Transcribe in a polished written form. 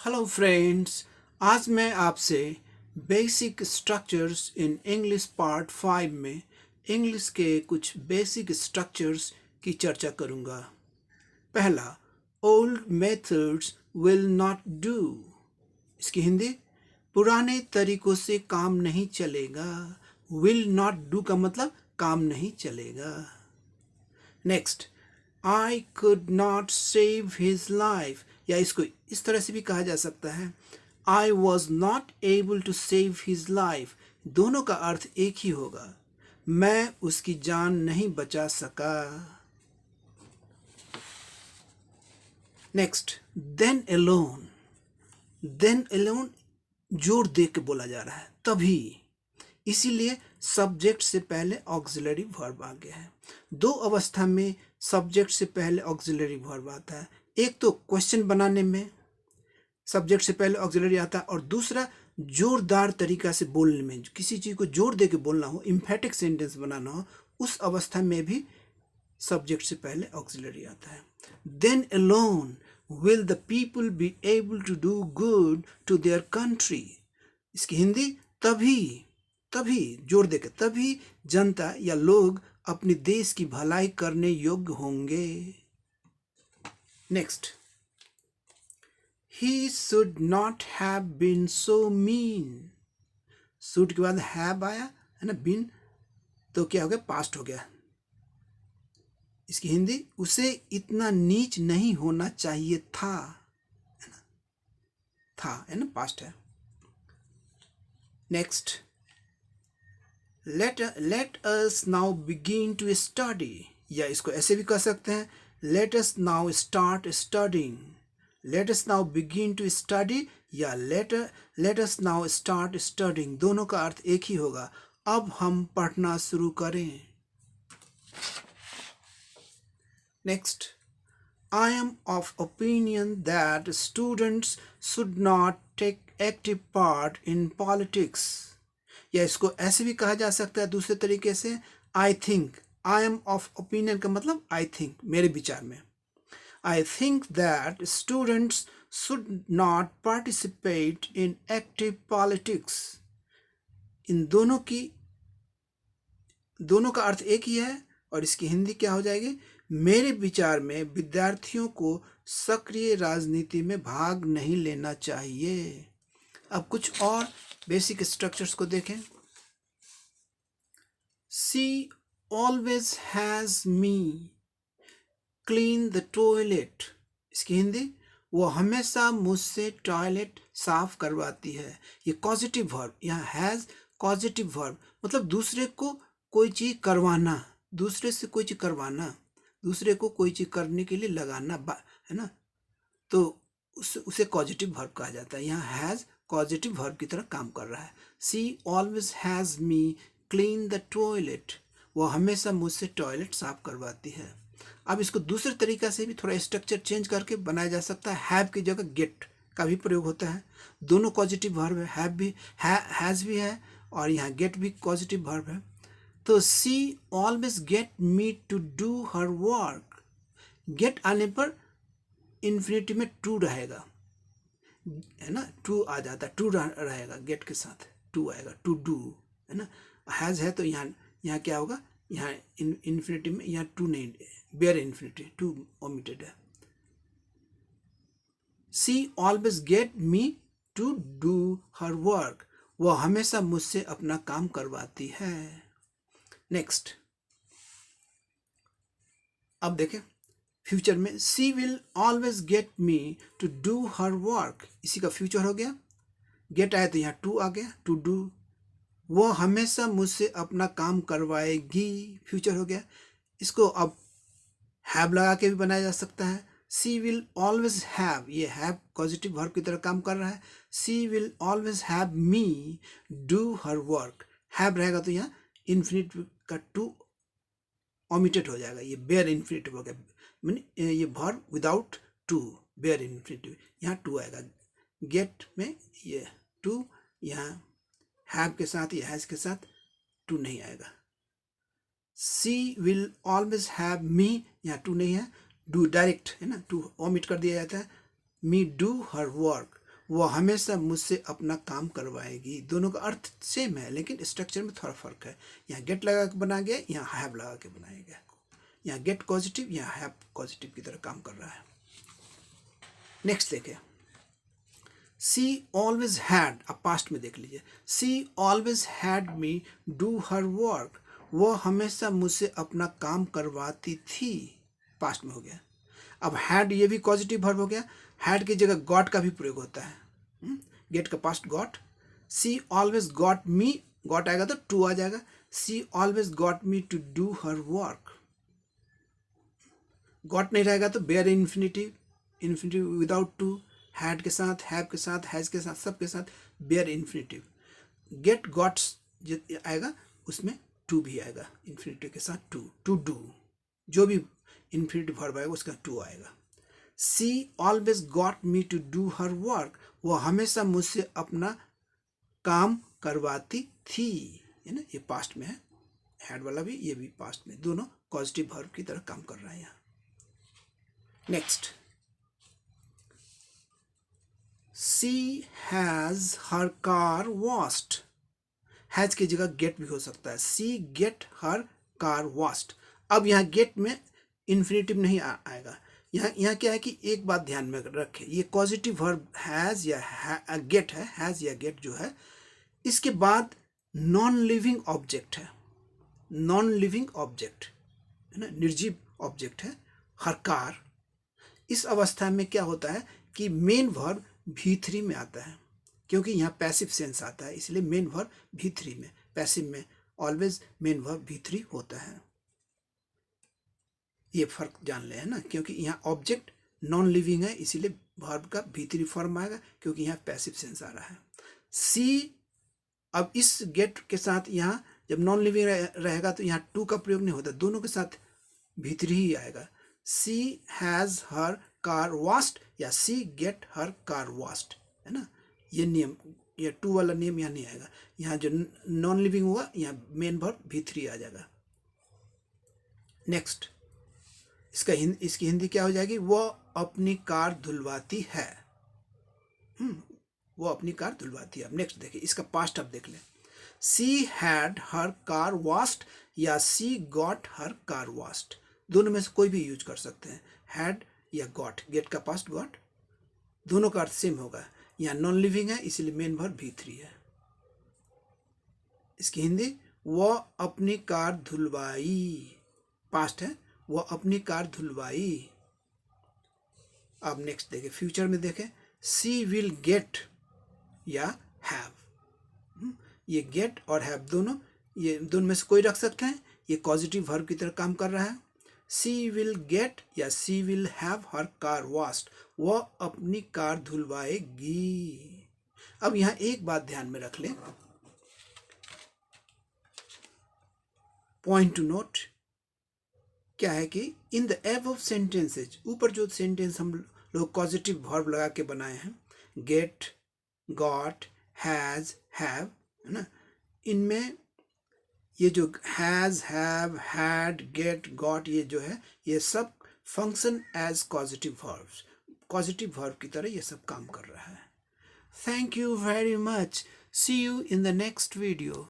Hello friends. आज मैं आपसे basic structures in English part 5 में इंग्लिश के कुछ बेसिक स्ट्रक्चर्स की चर्चा करूंगा। पहला, old methods will not do. इसकी हिंदी, पुराने तरीकों से काम नहीं चलेगा। विल नॉट डू का मतलब काम नहीं चलेगा। Next, I could not save his life, या इसको इस तरह से भी कहा जा सकता है, I was not able to save his life. दोनों का अर्थ एक ही होगा, मैं उसकी जान नहीं बचा सका। Next, then alone. Then alone जोर दे के बोला जा रहा है, तभी, इसीलिए सब्जेक्ट से पहले ऑक्सिलरी वर्ब आ गया है। दो अवस्था में सब्जेक्ट से पहले ऑक्सिलरी वर्ब आता है। एक तो क्वेश्चन बनाने में सब्जेक्ट से पहले ऑक्सिलरी आता है, और दूसरा जोरदार तरीका से बोलने में, किसी चीज को जोर दे के बोलना हो, इम्फेटिक सेंटेंस बनाना हो, उस अवस्था में भी सब्जेक्ट से पहले ऑक्सिलरी आता है। Then alone will the people be able to do good to their country. इसकी हिंदी, तभी, तभी जोर देकर, तभी जनता या लोग अपने देश की भलाई करने योग्य होंगे। Next, he should not have been so mean. Should के बाद हैव आया है ना, बीन तो क्या हो गया, पास्ट हो गया। इसकी हिंदी, उसे इतना नीच नहीं होना चाहिए था, है ना, था है ना, पास्ट है। Next, let us now begin to study, या इसको ऐसे भी कह सकते हैं, let us now start studying। let us now begin to study या let us now start studying, दोनों का अर्थ एक ही होगा, अब हम पढ़ना शुरू करें। Next, I am of opinion that students should not take active part in politics, या इसको ऐसे भी कहा जा सकता है दूसरे तरीके से, I think. I am of opinion का मतलब आई थिंक, मेरे विचार में। I think that students should not participate in active politics. इन दोनों का अर्थ एक ही है, और इसकी हिंदी क्या हो जाएगी, मेरे विचार में विद्यार्थियों को सक्रिय राजनीति में भाग नहीं लेना चाहिए। अब कुछ और बेसिक स्ट्रक्चर्स को देखें। She always has me clean the toilet। इसकी हिंदी, वो हमेशा मुझसे टॉयलेट साफ करवाती है। ये कॉजेटिव वर्ब, यहाँ हैज कॉजेटिव वर्ब, मतलब दूसरे को कोई चीज करवाना, दूसरे से कोई चीज करवाना, दूसरे को कोई चीज करने के लिए लगाना, है ना, तो उसे कॉजेटिव वर्ब कहा जाता है। यहाँ हैज कॉजेटिव वर्ब की तरह काम कर रहा है। She always has me clean the toilet, वो हमेशा मुझसे टॉयलेट साफ करवाती है। अब इसको दूसरे तरीका से भी थोड़ा स्ट्रक्चर चेंज करके बनाया जा सकता है। हैव की जगह गेट का भी प्रयोग होता है। दोनों पॉजिटिव वर्ब है, हैव भी हैज़ भी है, और यहाँ गेट भी पॉजिटिव वर्ब है। तो she always get me to do her work. Get आने पर इन्फिनिटी में टू रहेगा, है ना, टू आ जाता है, टू रहेगा, गेट के साथ टू आएगा, टू डू, है ना। हैज़ है तो यहाँ क्या होगा, यहाँ इन्फिनिटी में यहाँ टू नहीं, बेयर इन्फिनिटी, टू ओमिटेड है। She always get me to do her work, वो हमेशा मुझसे अपना काम करवाती है। नेक्स्ट, अब देखें फ्यूचर में, she will always get me to do her work, इसी का फ्यूचर हो गया। गेट आया तो यहाँ टू आ गया, टू डू, वो हमेशा मुझसे अपना काम करवाएगी, फ्यूचर हो गया। इसको अब हैव लगा के भी बनाया जा सकता है। सी विल ऑलवेज हैव, ये हैव पॉजिटिव वर्ब की तरह काम कर रहा है। She will always have me do her work, have रहेगा तो यहाँ इन्फिनिट का टू ओमिटेड हो जाएगा, ये बेयर इन्फिनिटिव हो गया, मीन ये verb without to, bare infinitive, यहाँ टू आएगा। गेट में ये टू, यहाँ हैव के साथ या हैज के साथ टू नहीं आएगा। सी विल ऑलवेज हैव मी, यहाँ टू नहीं है, डू डायरेक्ट है ना, टू ओमिट कर दिया जाता है। मी डू हर वर्क, वो हमेशा मुझसे अपना काम करवाएगी। दोनों का अर्थ सेम है लेकिन स्ट्रक्चर में थोड़ा फर्क है। यहाँ गेट लगा के बनाया गया, यहाँ हैव लगा के बनाया गया। यहाँ गेट पॉजिटिव, यहाँ हैव पॉजिटिव की तरह काम कर रहा है। नेक्स्ट देखिए, सी ऑलवेज हैड, अब पास्ट में देख लीजिए, she always had me do her work, वो हमेशा मुझसे अपना काम करवाती थी, पास्ट में हो गया। अब हैड ये भी पॉजिटिव वर्ब हो गया, हैड की जगह गॉट का भी प्रयोग होता है। गेट का past got. She always got me, got आएगा तो टू आ जाएगा। She always got me to do her work. Got नहीं रहेगा तो bare infinitive, infinitive without to, had के साथ, हैव के साथ, हैज के साथ, सब के साथ बेयर इन्फिनिटिव। गेट गॉट्स आएगा उसमें टू भी आएगा, इन्फिनिटिव के साथ टू, टू डू, जो भी इन्फिनिटिव वर्ब आएगा उसका टू आएगा। She always got me to do her work, वो हमेशा मुझसे अपना काम करवाती थी, है ना, ये पास्ट में है। हैड वाला भी, ये भी पास्ट में, दोनों पॉजिटिव वर्ब की तरह काम कर रहा है यहाँ। Next, she has her car washed, has की जगह गेट भी हो सकता है। She get her car washed. अब यहाँ गेट में इन्फिनिटिव नहीं आएगा। यहाँ क्या है कि एक बात ध्यान में रखें, ये पॉजिटिव वर्ब हैज या गेट है, हैज या गेट जो है, इसके बाद नॉन लिविंग ऑब्जेक्ट है, नॉन लिविंग ऑब्जेक्ट है ना, निर्जीव ऑब्जेक्ट है, हर कार। इस अवस्था में क्या होता है कि मेन वर्ब V3 में आता है, क्योंकि यहाँ पैसिव सेंस आता है, इसलिए मेन वर्ब V3 में, पैसिव में ऑलवेज मेन वर्ब V3 होता है। ये फर्क जान ले, है ना, क्योंकि यहाँ ऑब्जेक्ट नॉन लिविंग है, इसीलिए वर्ब का V3 फॉर्म आएगा, क्योंकि यहाँ पैसिव सेंस आ रहा है। सी, अब इस गेट के साथ यहाँ जब नॉन लिविंग रहेगा तो यहाँ टू का प्रयोग नहीं होता, दोनों के साथ V3 ही आएगा। सी हैज हर कार वॉश्ड या सी गेट हर कार वॉश्ड, है ना, ये नियम, ये टू वाला नियम यहाँ नहीं आएगा। यहाँ जो नॉन लिविंग हुआ, यहाँ मेन वर्ब V3 आ जाएगा। नेक्स्ट, इसकी हिंदी क्या हो जाएगी, वो अपनी कार धुलवाती है। वो अपनी कार धुलवाती है। अब नेक्स्ट देखिए, इसका पास्ट अब देख लें, she had her car washed या सी गॉट हर कार वॉश्ड, दोनों में से कोई भी यूज कर सकते हैं, हैड या गॉट, गेट का पास्ट गॉट, दोनों का अर्थ सेम होगा। यहाँ नॉन लिविंग है इसलिए मेन वर्ब V3 है। इसकी हिंदी, वो अपनी कार धुलवाई, पास्ट है, वो अपनी कार धुलवाई। अब नेक्स्ट देखें, फ्यूचर में देखें, सी विल गेट या हैव, ये गेट और हैव दोनों, ये दोनों में से कोई रख सकते हैं, ये पॉजिटिव वर्ब की तरह काम कर रहा है। सी विल गेट या she will have her car washed, वह अपनी कार धुलवाएगी। अब यहाँ एक बात ध्यान में रख लें, पॉइंट टू नोट, क्या है कि इन द एबव सेंटेंसेज, ऊपर जो सेंटेंस हम लोग पॉजिटिव वर्ब लगा के बनाए हैं, गेट, गॉट, हैज, हैव, है ना, इनमें ये जो has, have, had, get, got, ये जो है, ये सब function as positive verbs, positive verb की तरह ये सब काम कर रहा है। Thank you very much, see you in the next video.